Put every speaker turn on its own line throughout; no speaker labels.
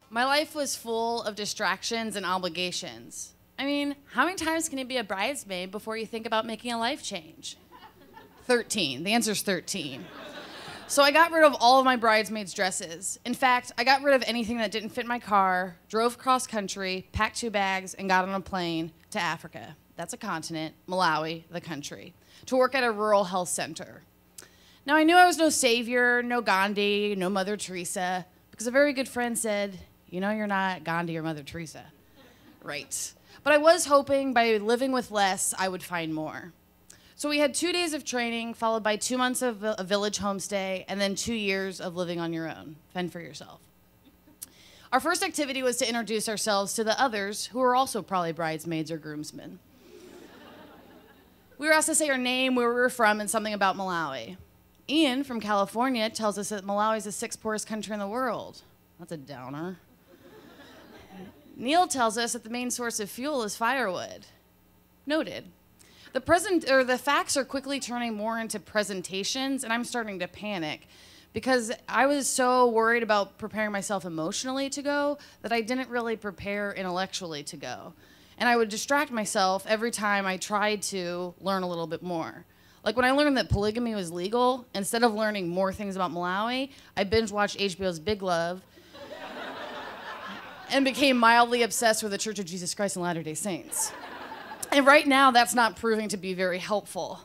My life was full of distractions and obligations. I mean, how many times can you be a bridesmaid before you think about making a life change? 13. The answer's 13. So I got rid of all of my bridesmaids' dresses. In fact, I got rid of anything that didn't fit my car, drove cross country, packed 2 bags, and got on a plane to Africa. That's a continent, Malawi, the country, to work at a rural health center. Now, I knew I was no savior, no Gandhi, no Mother Teresa, because a very good friend said, you know you're not Gandhi or Mother Teresa. Right. But I was hoping by living with less, I would find more. So we had 2 days of training, followed by 2 months of a village homestay, and then 2 years of living on your own. Fend for yourself. Our first activity was to introduce ourselves to the others, who were also probably bridesmaids or groomsmen. We were asked to say our name, where we were from, and something about Malawi. Ian from California tells us that Malawi is the 6th poorest country in the world. That's a downer. Neil tells us that the main source of fuel is firewood. Noted. The facts are quickly turning more into presentations, and I'm starting to panic because I was so worried about preparing myself emotionally to go that I didn't really prepare intellectually to go. And I would distract myself every time I tried to learn a little bit more. Like when I learned that polygamy was legal, instead of learning more things about Malawi, I binge watched HBO's Big Love and became mildly obsessed with the Church of Jesus Christ and Latter-day Saints. And right now, that's not proving to be very helpful.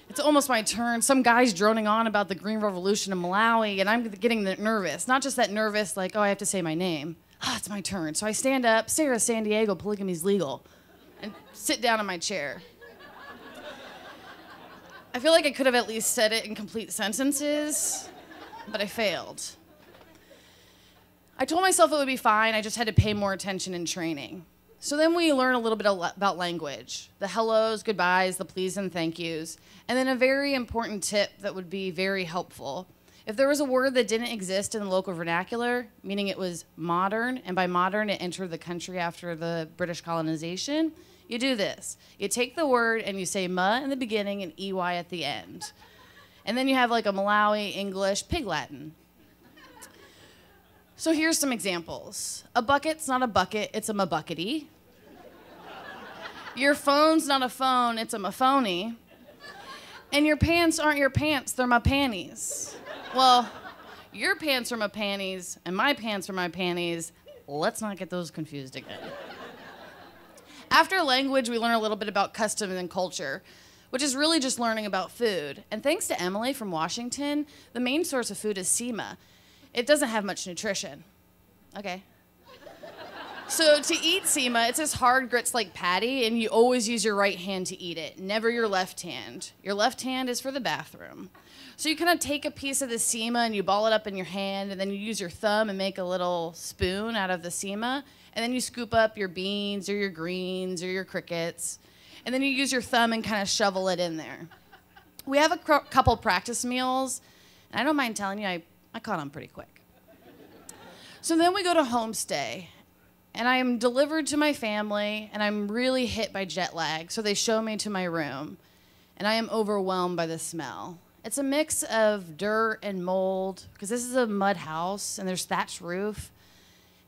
It's almost my turn. Some guy's droning on about the Green Revolution in Malawi, and I'm getting nervous. Not just that nervous, like, oh, I have to say my name. Ah, it's my turn. So I stand up, Sarah San Diego, polygamy's legal, and sit down in my chair. I feel like I could have at least said it in complete sentences, but I failed. I told myself it would be fine, I just had to pay more attention in training. So then we learn a little bit about language, the hellos, goodbyes, the please and thank yous, and then a very important tip that would be very helpful. If there was a word that didn't exist in the local vernacular, meaning it was modern, and by modern it entered the country after the British colonization, you do this. You take the word and you say ma in the beginning and EY at the end. And then you have like a Malawi, English, Pig Latin. So here's some examples. A bucket's not a bucket, it's a mabuckety. Your phone's not a phone, it's a maphony. And your pants aren't your pants, they're my panties. Well, your pants are my panties, and my pants are my panties. Let's not get those confused again. After language, we learn a little bit about custom and culture, which is really just learning about food. And thanks to Emily from Washington, the main source of food is sema. It doesn't have much nutrition. Okay. So to eat sema, it's this hard grits-like patty, and you always use your right hand to eat it, never your left hand. Your left hand is for the bathroom. So you kind of take a piece of the sema and you ball it up in your hand, and then you use your thumb and make a little spoon out of the sema, and then you scoop up your beans or your greens or your crickets, and then you use your thumb and kind of shovel it in there. We have a couple practice meals, and I don't mind telling you, I caught on pretty quick. So then we go to homestay, and I am delivered to my family, and I'm really hit by jet lag, so they show me to my room, and I am overwhelmed by the smell. It's a mix of dirt and mold, because this is a mud house, and there's thatched roof,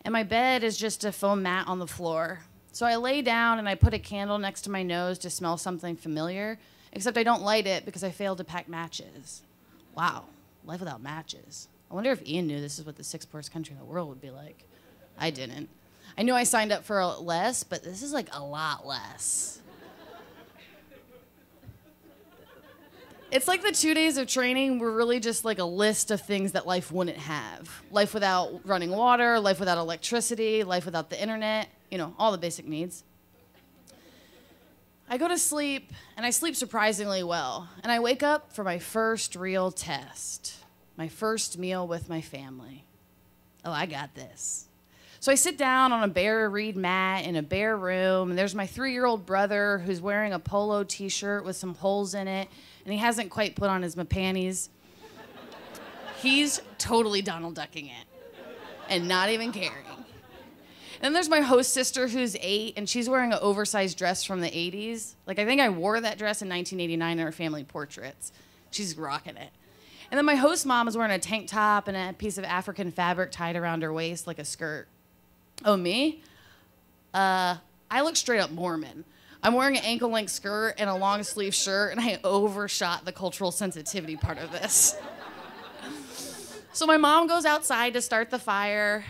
and my bed is just a foam mat on the floor. So I lay down, and I put a candle next to my nose to smell something familiar, except I don't light it because I failed to pack matches. Wow, life without matches. I wonder if Ian knew this is what the 6th poorest country in the world would be like. I didn't. I knew I signed up for less, but this is like a lot less. It's like the 2 days of training were really just like a list of things that life wouldn't have. Life without running water, life without electricity, life without the internet, you know, all the basic needs. I go to sleep, and I sleep surprisingly well, and I wake up for my first real test. My first meal with my family. Oh, I got this. So I sit down on a bare reed mat in a bare room, and there's my 3-year-old brother who's wearing a polo t-shirt with some holes in it, and he hasn't quite put on his panties. He's totally Donald Ducking it, and not even caring. And then there's my host sister who's 8, and she's wearing an oversized dress from the 80s. Like, I think I wore that dress in 1989 in our family portraits. She's rocking it. And then my host mom is wearing a tank top and a piece of African fabric tied around her waist like a skirt. Oh, me? I look straight up Mormon. I'm wearing an ankle-length skirt and a long-sleeve shirt, and I overshot the cultural sensitivity part of this. So my mom goes outside to start the fire.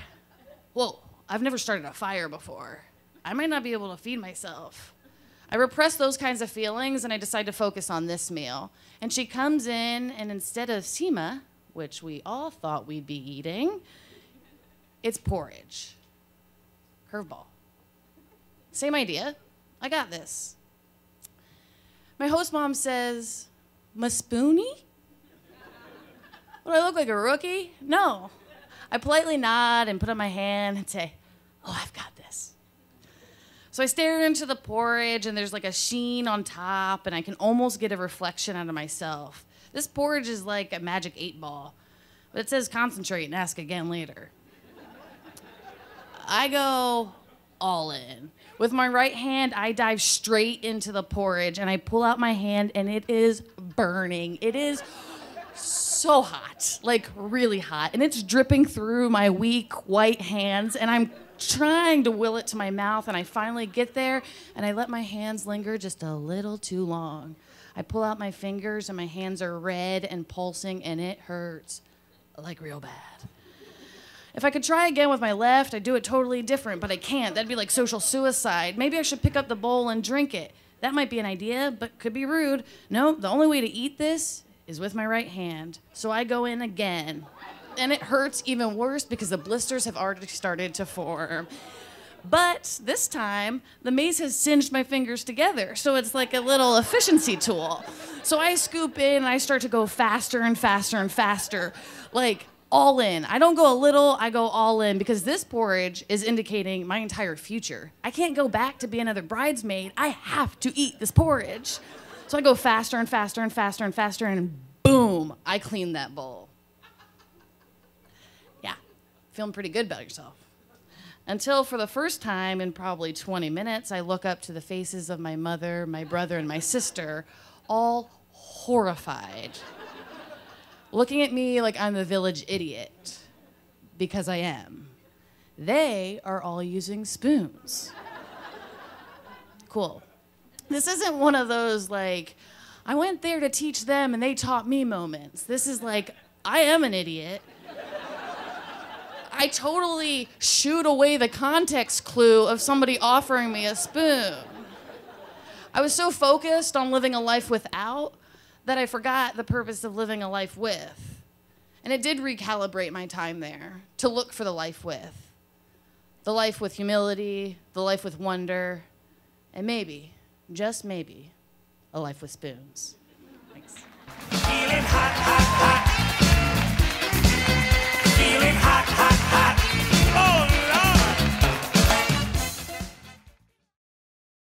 Whoa, I've never started a fire before. I might not be able to feed myself. I repress those kinds of feelings, and I decide to focus on this meal. And she comes in, and instead of sima, which we all thought we'd be eating, it's porridge. Curveball. Same idea. I got this. My host mom says, "Ma spoonie?" Do I look like a rookie? No. I politely nod and put up my hand and say, "Oh, I've got this." So I stare into the porridge, and there's like a sheen on top, and I can almost get a reflection out of myself. This porridge is like a magic 8-ball, but it says concentrate and ask again later. I go all in. With my right hand, I dive straight into the porridge, and I pull out my hand, and it is burning. It is so hot, like really hot, and it's dripping through my weak white hands, and I'm trying to will it to my mouth, and I finally get there, and I let my hands linger just a little too long. I pull out my fingers, and my hands are red and pulsing, and it hurts, like real bad. If I could try again with my left, I'd do it totally different, but I can't. That'd be like social suicide. Maybe I should pick up the bowl and drink it. That might be an idea, but could be rude. No, the only way to eat this is with my right hand. So I go in again. And it hurts even worse because the blisters have already started to form. But this time, the mace has singed my fingers together, so it's like a little efficiency tool. So I scoop in and I start to go faster and faster and faster, like all in. I don't go a little, I go all in, because this porridge is indicating my entire future. I can't go back to be another bridesmaid. I have to eat this porridge. So I go faster and faster and faster and faster, and boom, I clean that bowl. Yeah, feeling pretty good about yourself. Until for the first time in probably 20 minutes, I look up to the faces of my mother, my brother, and my sister, all horrified, looking at me like I'm the village idiot, because I am. They are all using spoons. Cool. This isn't one of those, like, I went there to teach them and they taught me moments. This is like, I am an idiot. I totally shooed away the context clue of somebody offering me a spoon. I was so focused on living a life without that I forgot the purpose of living a life with. And it did recalibrate my time there to look for the life with. The life with humility, the life with wonder, and maybe, just maybe, a life with spoons.